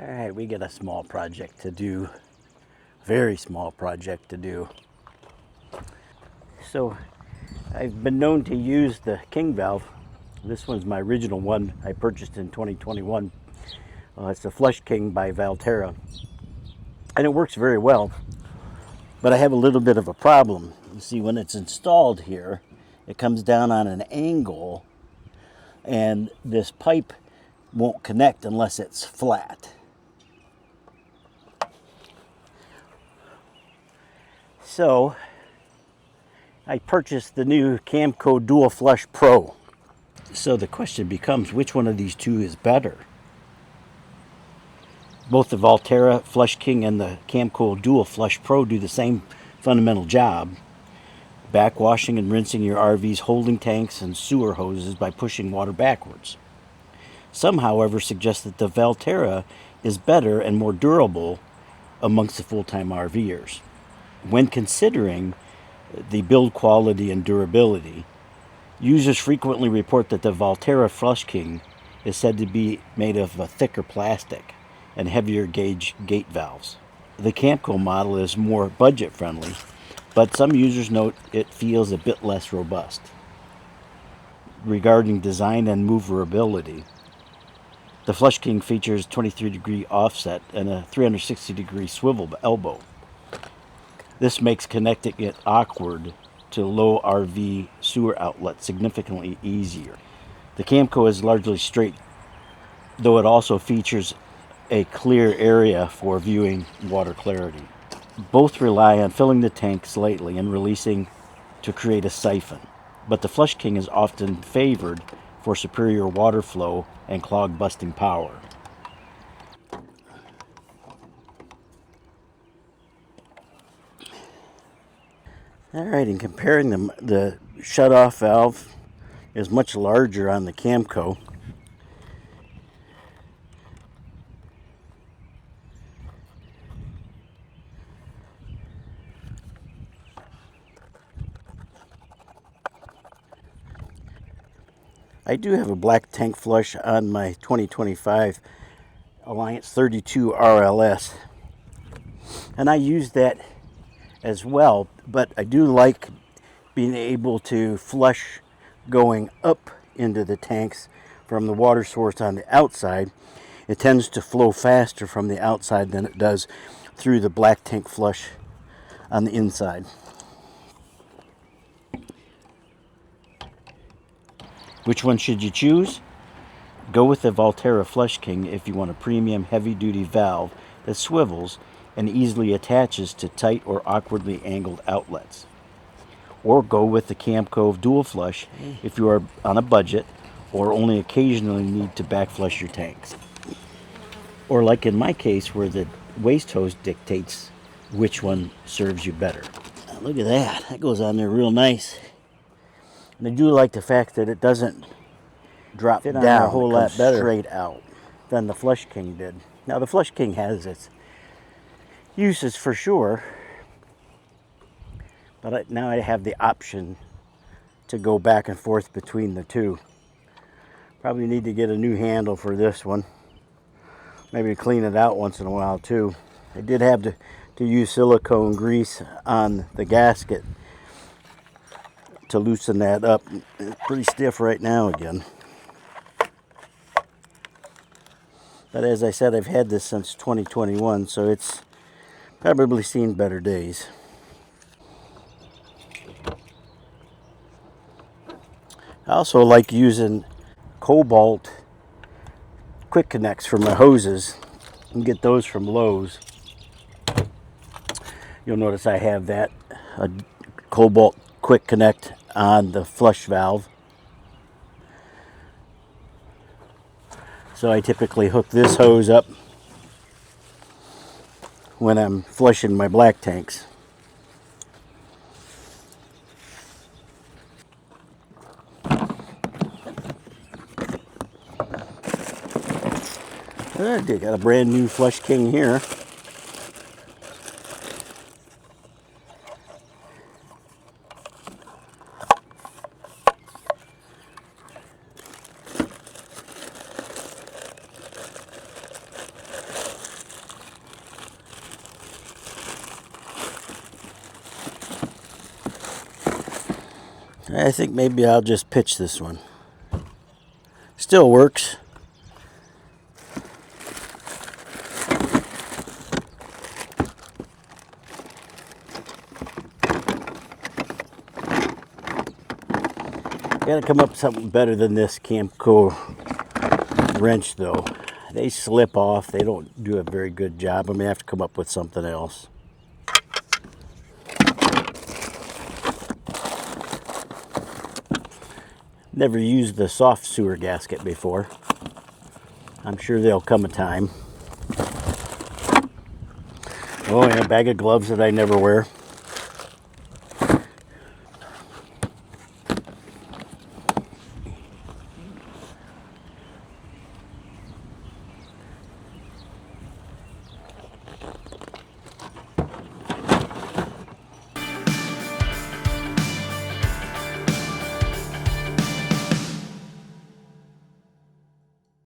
Alright, we got a small project to do. Very small project to do. So I've been known to use the King valve. This one's my original one I purchased in 2021. It's the Flush King by Valterra. And it works very well. But I have a little bit of a problem. You see, when it's installed here, it comes down on an angle and this pipe won't connect unless it's flat. So I purchased the new Camco Dual Flush Pro. So the question becomes, which one of these two is better? Both the Valterra Flush King and the Camco Dual Flush Pro do the same fundamental job, backwashing and rinsing your RV's holding tanks and sewer hoses by pushing water backwards. Some, however, suggest that the Valterra is better and more durable amongst the full-time RVers. When considering the build quality and durability, users frequently report that the Valterra Flush King is said to be made of a thicker plastic and heavier gauge gate valves. The Camco model is more budget friendly, but some users note it feels a bit less robust. Regarding design and maneuverability, the Flush King features 23-degree offset and a 360-degree swivel elbow. This makes connecting it awkward to low RV sewer outlets significantly easier. The Camco is largely straight, though it also features a clear area for viewing water clarity. Both rely on filling the tank slightly and releasing to create a siphon, but the Flush King is often favored for superior water flow and clog busting power. Alright, in comparing them, the shut-off valve is much larger on the Camco. I do have a black tank flush on my 2025 Alliance 32 RLS, and I use that as well, but I do like being able to flush going up into the tanks from the water source on the outside. It tends to flow faster from the outside than it does through the black tank flush on the inside. Which one should you choose? Go with the Valterra Flush King if you want a premium heavy-duty valve that swivels and easily attaches to tight or awkwardly angled outlets. Or go with the Camco Dual Flush if you are on a budget or only occasionally need to back flush your tanks. Or like in my case, where the waste hose dictates which one serves you better. Now look at that, that goes on there real nice. And I do like the fact that it doesn't drop down a whole lot better straight out than the Flush King did. Now the Flush King has its uses for sure, but now I have the option to go back and forth between the two. Probably need to get a new handle for this one. Maybe clean it out once in a while too. I did have to use silicone grease on the gasket to loosen that up. It's pretty stiff right now again. But as I said, I've had this since 2021, so it's probably seen better days. I also like using Cobalt quick connects for my hoses. You can get those from Lowe's. You'll notice I have that, a Cobalt quick connect on the flush valve. So I typically hook this hose up when I'm flushing my black tanks. I got a brand new Flush King here. I think maybe I'll just pitch this one. Still works. Gotta come up with something better than this Camco wrench though. They slip off. They don't do a very good job. I'm gonna have to come up with something else. Never used the soft sewer gasket before. I'm sure there'll come a time. Oh, and a bag of gloves that I never wear.